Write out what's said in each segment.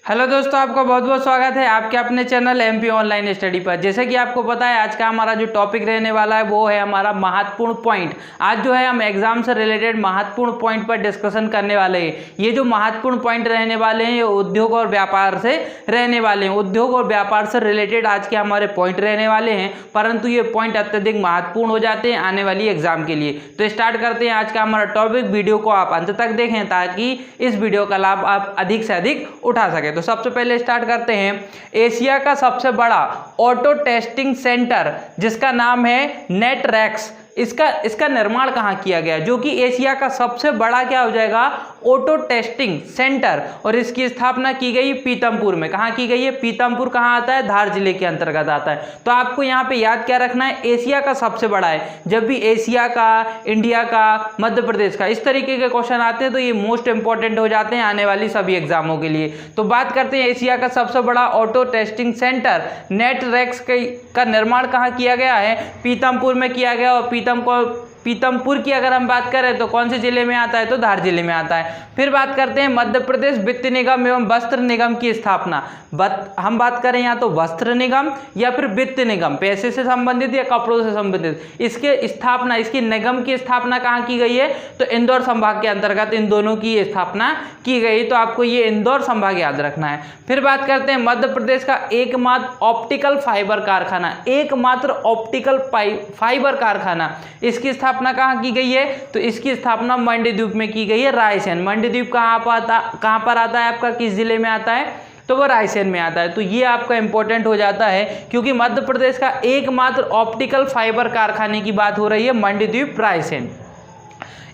Hello दोस्तों, आपका बहुत बहुत स्वागत है आपके अपने चैनल एमपी ऑनलाइन स्टडी पर। जैसे कि आपको पता है आज का हमारा जो टॉपिक रहने वाला है वो है हमारा महत्वपूर्ण पॉइंट। आज जो है हम एग्जाम से रिलेटेड महत्वपूर्ण पॉइंट पर डिस्कशन करने वाले हैं। ये जो महत्वपूर्ण पॉइंट रहने वाले हैं ये उद्योग और व्यापार से रहने वाले हैं। उद्योग और व्यापार से रिलेटेड आज के हमारे पॉइंट रहने वाले हैं, परंतु ये पॉइंट अत्यधिक महत्वपूर्ण हो जाते हैं आने वाली एग्जाम के लिए। तो स्टार्ट करते हैं आज का हमारा टॉपिक। वीडियो को आप अंत तक देखें ताकि इस वीडियो का लाभ आप अधिक से अधिक उठा सकें। तो सबसे पहले स्टार्ट करते हैं। एशिया का सबसे बड़ा ऑटो टेस्टिंग सेंटर जिसका नाम है नेटरेक्स, इसका निर्माण कहाँ किया गया, जो कि एशिया का सबसे बड़ा क्या हो जाएगा ऑटो टेस्टिंग सेंटर, और इसकी स्थापना की गई पीतमपुर में। कहाँ की गई है? पीतमपुर कहाँ आता है? धार जिले के अंतर्गत आता है। तो आपको यहाँ पे याद क्या रखना है? एशिया का सबसे बड़ा है। जब भी एशिया का, इंडिया का, मध्य प्रदेश का इस तरीके के क्वेश्चन आते हैं तो ये मोस्ट इंपॉर्टेंट हो जाते हैं आने वाली सभी एग्जामों के लिए। तो बात करते हैं एशिया का सबसे बड़ा ऑटो टेस्टिंग सेंटर नेटरेक्स का निर्माण कहाँ किया गया है? पीतमपुर में किया गया। और पीतमपुर की अगर हम बात करें तो कौन से जिले में आता है? तो धार जिले में आता है। फिर बात करते हैं मध्य प्रदेश वित्त निगम एवं वस्त्र निगम की स्थापना। हम बात करें या तो वस्त्र निगम या फिर वित्त निगम, पैसे से संबंधित या कपड़ों से संबंधित, इसके स्थापना, इसकी निगम की स्थापना कहाँ की गई है? तो इंदौर संभाग के अंतर्गत इन दोनों की स्थापना की गई। तो आपको ये इंदौर संभाग याद रखना है। फिर बात करते हैं मध्य प्रदेश का एकमात्र ऑप्टिकल फाइबर कारखाना, एकमात्र ऑप्टिकल फाइबर कारखाना, इसकी स्थापना कहाँ की गई है? तो इसकी स्थापना मंडीदीप में की गई है, रायसेन। मंडीदीप कहाँ पर आता है आपका, किस जिले में आता है? तो वो रायसेन में आता है। तो ये आपका इंपॉर्टेंट हो जाता है क्योंकि मध्य प्रदेश का एकमात्र ऑप्टिकल फाइबर कारखाने की बात हो रही है, मंडीदीप, रायसेन।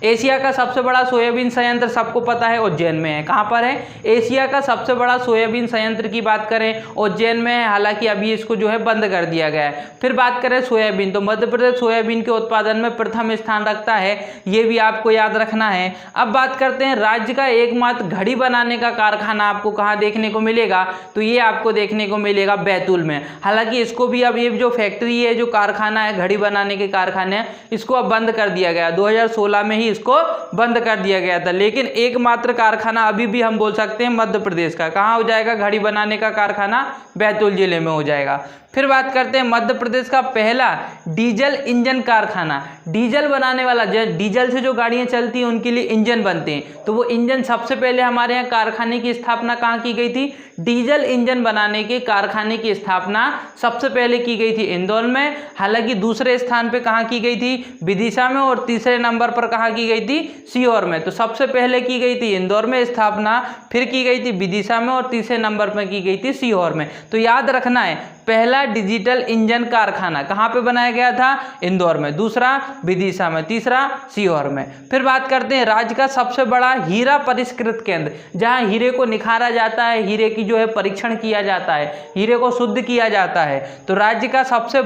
एशिया का सबसे बड़ा सोयाबीन संयंत्र सबको पता है उज्जैन में है। कहाँ पर है? एशिया का सबसे बड़ा सोयाबीन संयंत्र की बात करें उज्जैन में है, हालांकि अभी इसको जो है बंद कर दिया गया है। फिर बात करें सोयाबीन, तो मध्य प्रदेश सोयाबीन के उत्पादन में प्रथम स्थान रखता है, ये भी आपको याद रखना है। अब बात करते हैं राज्य का एकमात्र घड़ी बनाने का कारखाना आपको कहाँ देखने को मिलेगा? तो ये आपको देखने को मिलेगा बैतूल में। हालांकि इसको भी अब ये जो फैक्ट्री है, जो कारखाना है घड़ी बनाने के कारखाने, इसको अब बंद कर दिया गया। 2016 में ही इसको बंद कर दिया गया था, लेकिन एकमात्र कारखाना अभी भी हम बोल सकते हैं मध्य प्रदेश का। कहां हो जाएगा घड़ी बनाने का कारखाना? बैतूल जिले में हो जाएगा। फिर बात करते हैं मध्य प्रदेश का पहला डीजल इंजन कारखाना। डीजल बनाने वाला, डीजल से जो गाड़ियां चलती हैं उनके लिए इंजन बनते हैं, तो वो इंजन सबसे पहले हमारे यहाँ कारखाने की स्थापना कहाँ की गई थी? डीजल इंजन बनाने के कारखाने की स्थापना सबसे पहले की गई थी इंदौर में। हालांकि दूसरे स्थान पे कहाँ की गई थी? विदिशा में। और तीसरे नंबर पर कहाँ की गई थी? सीहोर में। तो सबसे पहले की गई थी इंदौर में स्थापना, फिर की गई थी विदिशा में, और तीसरे नंबर पर की गई थी सीहोर में। तो याद रखना है, पहला डिजिटल इंजन कारखाना कहाँ पे बनाया गया था? इंदौर में। दूसरा विदिशा में, तीसरा सीहोर में। फिर बात करते हैं राज्य का सबसे बड़ा हीरा परिष्कृत केंद्र, जहां हीरे को निखारा जाता है, हीरे की जो है परीक्षण किया जाता है, हीरे को शुद्ध किया जाता है। तो राज्य का सबसे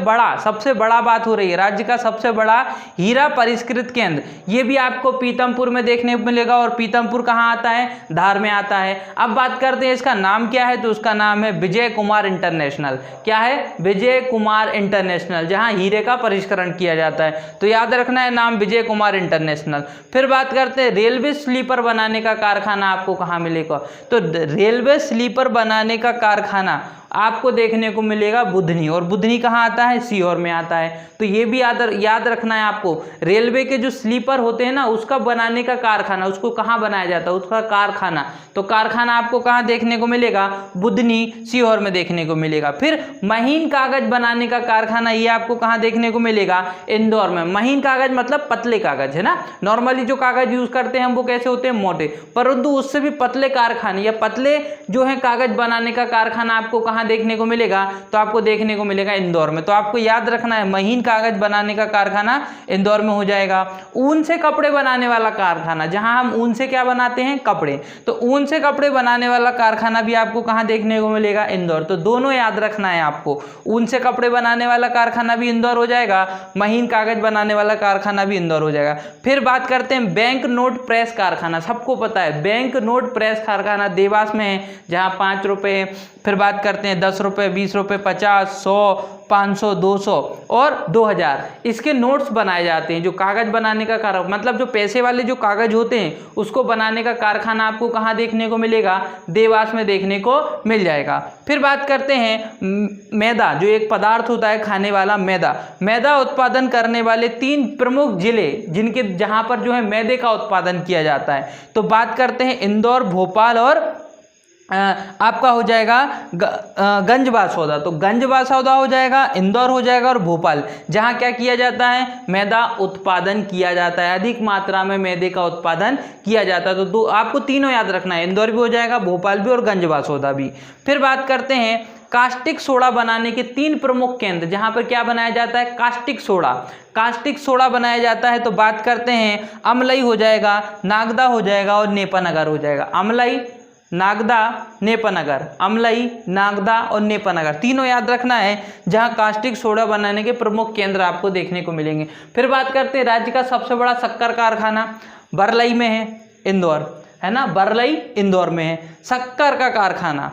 बड़ा बात हो रही है, राज्य का सबसे बड़ा हीरा परिष्कृत केंद्र, ये भी आपको पीतमपुर में देखने को मिलेगा। और पीतमपुर कहाँ आता है? धार में आता है। अब बात करते हैं इसका नाम क्या है? तो उसका नाम है विजय कुमार इंटरनेशनल। क्या है? विजय कुमार इंटरनेशनल, जहां हीरे का परिष्करण किया जाता है। तो याद रखना है नाम विजय कुमार इंटरनेशनल। फिर बात करते हैं रेलवे स्लीपर बनाने का कारखाना आपको कहां मिलेगा? तो रेलवे स्लीपर बनाने का कारखाना आपको देखने को मिलेगा बुधनी। और बुधनी कहाँ आता है? सीहोर में आता है। तो ये भी याद रखना है आपको, रेलवे के जो स्लीपर होते हैं ना उसका बनाने का कारखाना, उसको कहाँ बनाया जाता है? उसका कारखाना। तो कारखाना आपको कहाँ देखने को मिलेगा? बुधनी, सीहोर में देखने को मिलेगा। फिर महीन कागज बनाने का कारखाना, ये आपको कहाँ देखने को मिलेगा? इंदौर में। महीन कागज मतलब पतले कागज है ना, नॉर्मली जो कागज यूज करते हैं हम वो कैसे होते हैं? मोटे, परंतु उससे भी पतले कारखाने या पतले जो है कागज बनाने का कारखाना आपको कहाँ देखने को मिलेगा? तो आपको देखने को मिलेगा इंदौर में। तो आपको याद रखना है महीन कागज बनाने का कारखाना इंदौर में हो जाएगा। ऊन से कपड़े बनाने वाला कारखाना, जहां हम ऊन से क्या बनाते हैं? कपड़े, तो ऊन से कपड़े बनाने वाला कारखाना भी आपको कहां देखने को मिलेगा? इंदौर। तो दोनों याद रखना है आपको, ऊन से कपड़े बनाने वाला कारखाना भी इंदौर हो जाएगा, महीन कागज बनाने वाला कारखाना भी इंदौर हो जाएगा। फिर बात करते हैं बैंक नोट प्रेस कारखाना। सबको पता है बैंक नोट प्रेस कारखाना देवास में है, जहां 5 रुपए। फिर बात करते हैं हैं 10 रुपये, 20 रुपये, 50, 100, 500, 200 और 2000। इसके नोट्स बनाए जाते हैं। जो कागज़ बनाने का मतलब जो पैसे वाले जो कागज़ होते हैं उसको बनाने का कारखाना आपको कहाँ देखने को मिलेगा? देवास में देखने को मिल जाएगा। फिर बात करते हैं मैदा, जो एक पदार्थ होता है खाने वाला मैदा। मैदा उत्पादन करने वाले 3 प्रमुख जिले जहाँ पर जो है मैदे का उत्पादन किया जाता है, तो बात करते हैं इंदौर, भोपाल और आपका हो जाएगा गंजबासौदा। तो गंजबासौदा हो जाएगा, इंदौर हो जाएगा और भोपाल, जहाँ क्या किया जाता है? मैदा उत्पादन किया जाता है, अधिक मात्रा में मैदे का उत्पादन किया जाता है। तो आपको तीनों याद रखना है, इंदौर भी हो जाएगा, भोपाल भी और गंजबासौदा भी। फिर बात करते हैं कास्टिक सोडा बनाने के 3 प्रमुख केंद्र, जहाँ पर क्या बनाया जाता है? Caustic soda. कास्टिक सोडा बनाया जाता है, तो बात करते हैं अमलई हो जाएगा, नागदा हो जाएगा और नेपानगर हो जाएगा। अमलई, नागदा, नेपानगर, अमलई, नागदा और नेपानगर, तीनों याद रखना है, जहां कास्टिक सोडा बनाने के प्रमुख केंद्र आपको देखने को मिलेंगे। फिर बात करते हैं राज्य का सबसे बड़ा शक्कर कारखाना, बरलई में है, इंदौर है ना, बरलई इंदौर में है शक्कर का कारखाना।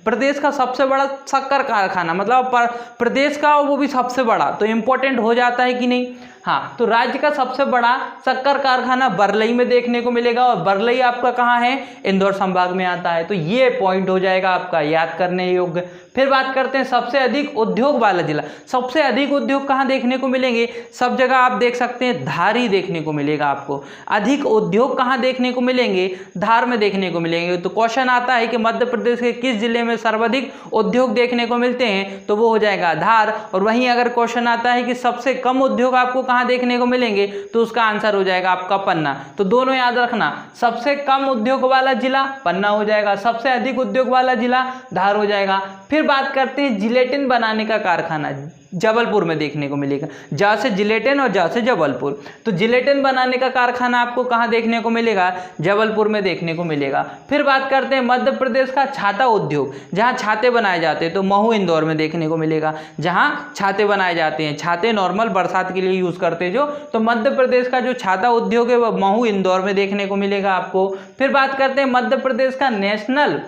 प्रदेश का सबसे बड़ा शक्कर कारखाना, मतलब प्रदेश का वो भी सबसे बड़ा, तो इम्पोर्टेंट हो जाता है कि नहीं? हाँ, तो राज्य का सबसे बड़ा शक्कर कारखाना बरलई में देखने को मिलेगा और बरलई आपका कहाँ है? इंदौर संभाग में आता है। तो ये पॉइंट हो जाएगा आपका याद करने योग्य। फिर बात करते हैं सबसे अधिक उद्योग वाला जिला। सबसे अधिक उद्योग कहाँ देखने को मिलेंगे? सब जगह आप देख सकते हैं धार ही देखने को मिलेगा आपको। अधिक उद्योग कहाँ देखने को मिलेंगे? धार में देखने को मिलेंगे। तो क्वेश्चन आता है कि मध्य प्रदेश के किस जिले में सर्वाधिक उद्योग देखने को मिलते हैं? तो वो हो जाएगा धार। और वहीं अगर क्वेश्चन आता है कि सबसे कम उद्योग आपको कहाँ देखने को मिलेंगे, तो उसका आंसर हो जाएगा आपका पन्ना। तो दोनों याद रखना, सबसे कम उद्योग वाला जिला पन्ना हो जाएगा, सबसे अधिक उद्योग वाला जिला धार हो जाएगा। फिर बात करते हैं जिलेटिन बनाने का कारखाना, जबलपुर में देखने को मिलेगा। जा से जिलेटिन और जा से जबलपुर। तो जिलेटिन बनाने का कारखाना आपको कहाँ देखने को मिलेगा? जबलपुर में देखने को मिलेगा। फिर बात करते हैं मध्य प्रदेश का छाता उद्योग, जहाँ छाते बनाए जाते हैं, तो महू इंदौर में देखने को मिलेगा, जहाँ छाते बनाए जाते हैं। छाते नॉर्मल बरसात के लिए यूज करते हैं जो, तो मध्य प्रदेश का जो छाता उद्योग है वह महू इंदौर में देखने को मिलेगा आपको। फिर बात करते हैं मध्य प्रदेश का नेशनल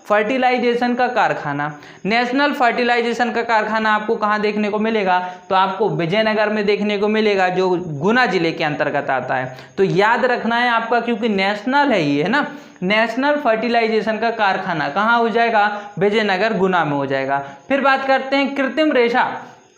फर्टिलाइजेशन का कारखाना। नेशनल फर्टिलाइजेशन का कारखाना आपको कहाँ देखने को मिलेगा? तो आपको विजयनगर में देखने को मिलेगा, जो गुना जिले के अंतर्गत आता है। तो याद रखना है आपका, क्योंकि नेशनल है ये, है ना। नेशनल फर्टिलाइजेशन का कारखाना कहाँ हो जाएगा? विजयनगर, गुना में हो जाएगा। फिर बात करते हैं कृत्रिम रेशा।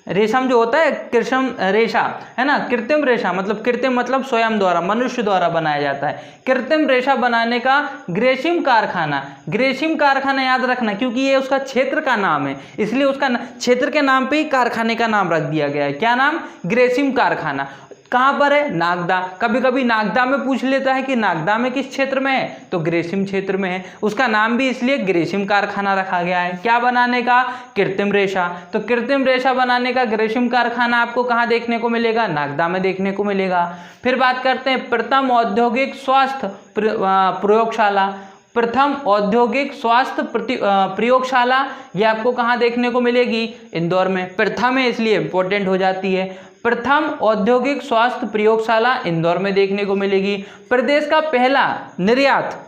रेशम जो होता है, कृत्रिम रेशा है ना, कृत्रिम रेशा मतलब कृत्रिम मतलब स्वयं द्वारा, मनुष्य द्वारा बनाया जाता है। कृत्रिम रेशा बनाने का ग्रेसिम कारखाना। ग्रेसिम कारखाना याद रखना, क्योंकि ये उसका क्षेत्र का नाम है, इसलिए उसका क्षेत्र के नाम पे ही कारखाने का नाम रख दिया गया है। क्या नाम? ग्रेसिम कारखाना। कहाँ पर है? नागदा। कभी कभी नागदा में पूछ लेता है कि नागदा में किस क्षेत्र में है, तो ग्रेसिम क्षेत्र में है। उसका नाम भी इसलिए ग्रेसिम कारखाना रखा गया है। क्या बनाने का? कृत्रिम रेशा। तो कृत्रिम रेशा बनाने का ग्रेसिम कारखाना आपको कहाँ देखने को मिलेगा? नागदा में देखने को मिलेगा। फिर बात करते हैं प्रथम औद्योगिक स्वास्थ्य प्रयोगशाला। प्रथम औद्योगिक स्वास्थ्य प्रयोगशाला ये आपको कहाँ देखने को मिलेगी? इंदौर में। प्रथम है इसलिए इंपॉर्टेंट हो जाती है। प्रथम औद्योगिक स्वास्थ्य प्रयोगशाला इंदौर में देखने को मिलेगी। प्रदेश का पहला निर्यात,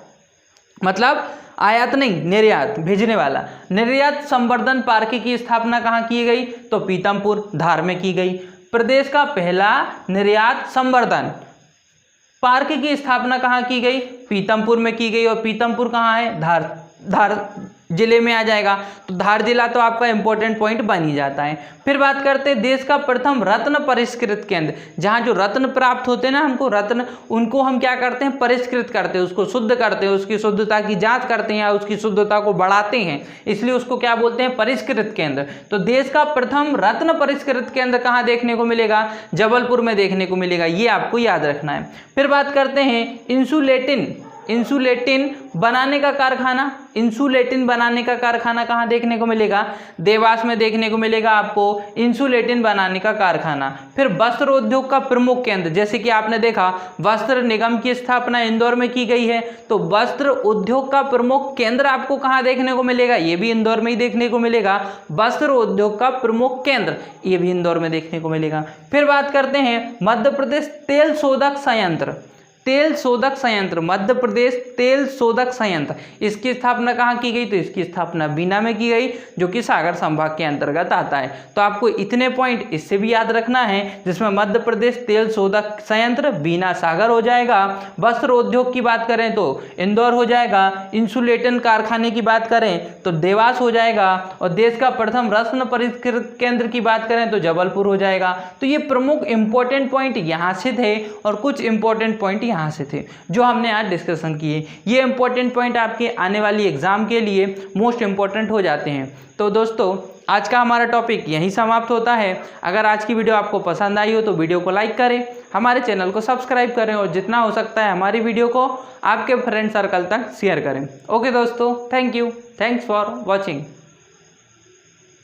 मतलब आयात नहीं, निर्यात भेजने वाला, निर्यात संवर्धन पार्क की स्थापना कहाँ की गई? तो पीतमपुर, धार में की गई। प्रदेश का पहला निर्यात संवर्धन पार्क की स्थापना कहाँ की गई? पीतमपुर में की गई। और पीतमपुर कहाँ है? धार जिले में आ जाएगा। तो धार जिला तो आपका इंपॉर्टेंट पॉइंट बन ही जाता है। फिर बात करते हैं देश का प्रथम रत्न परिष्कृत केंद्र, जहाँ जो रत्न प्राप्त होते हैं ना हमको, रत्न, उनको हम क्या करते हैं? परिष्कृत करते हैं, उसको शुद्ध करते हैं, उसकी शुद्धता की जांच करते हैं या उसकी शुद्धता को बढ़ाते हैं, इसलिए उसको क्या बोलते हैं? परिष्कृत केंद्र। तो देश का प्रथम रत्न परिष्कृत केंद्र कहाँ देखने को मिलेगा? जबलपुर में देखने को मिलेगा। ये आपको याद रखना है। फिर बात करते हैं इंसुलेटिन बनाने का कारखाना। इंसुलेटिन बनाने का कारखाना कहाँ देखने को मिलेगा? देवास में देखने को मिलेगा आपको इंसुलेटिन बनाने का कारखाना। फिर वस्त्र उद्योग का प्रमुख केंद्र, जैसे कि आपने देखा वस्त्र निगम की स्थापना इंदौर में की गई है, तो वस्त्र उद्योग का प्रमुख केंद्र आपको कहाँ देखने को मिलेगा? ये भी इंदौर में ही देखने को मिलेगा। वस्त्र उद्योग का प्रमुख केंद्र ये भी इंदौर में देखने को मिलेगा। फिर बात करते हैं मध्य प्रदेश तेल शोधक संयंत्र। तेल शोधक संयंत्र, मध्य प्रदेश तेल शोधक संयंत्र, इसकी स्थापना कहाँ की गई? तो इसकी स्थापना बीना में की गई, जो कि सागर संभाग के अंतर्गत आता है। तो आपको इतने पॉइंट इससे भी याद रखना है, जिसमें मध्य प्रदेश तेल शोधक संयंत्र बीना सागर हो जाएगा। वस्त्र उद्योग की बात करें तो इंदौर हो जाएगा। इंसुलेटन कारखाने की बात करें तो देवास हो जाएगा। और देश का प्रथम रत्न परिष्कृत केंद्र की बात करें तो जबलपुर हो जाएगा। तो ये प्रमुख इंपॉर्टेंट पॉइंट यहाँ से थे और कुछ इंपॉर्टेंट पॉइंट यहाँ से थे जो हमने आज डिस्कशन किए। ये इंपॉर्टेंट पॉइंट आपके आने वाली एग्जाम के लिए मोस्ट इंपॉर्टेंट हो जाते हैं। तो दोस्तों आज का हमारा टॉपिक यहीं समाप्त होता है। अगर आज की वीडियो आपको पसंद आई हो तो वीडियो को लाइक करें, हमारे चैनल को सब्सक्राइब करें और जितना हो सकता है हमारी वीडियो को आपके फ्रेंड सर्कल तक शेयर करें। ओके दोस्तों, thank you, thanks for watching.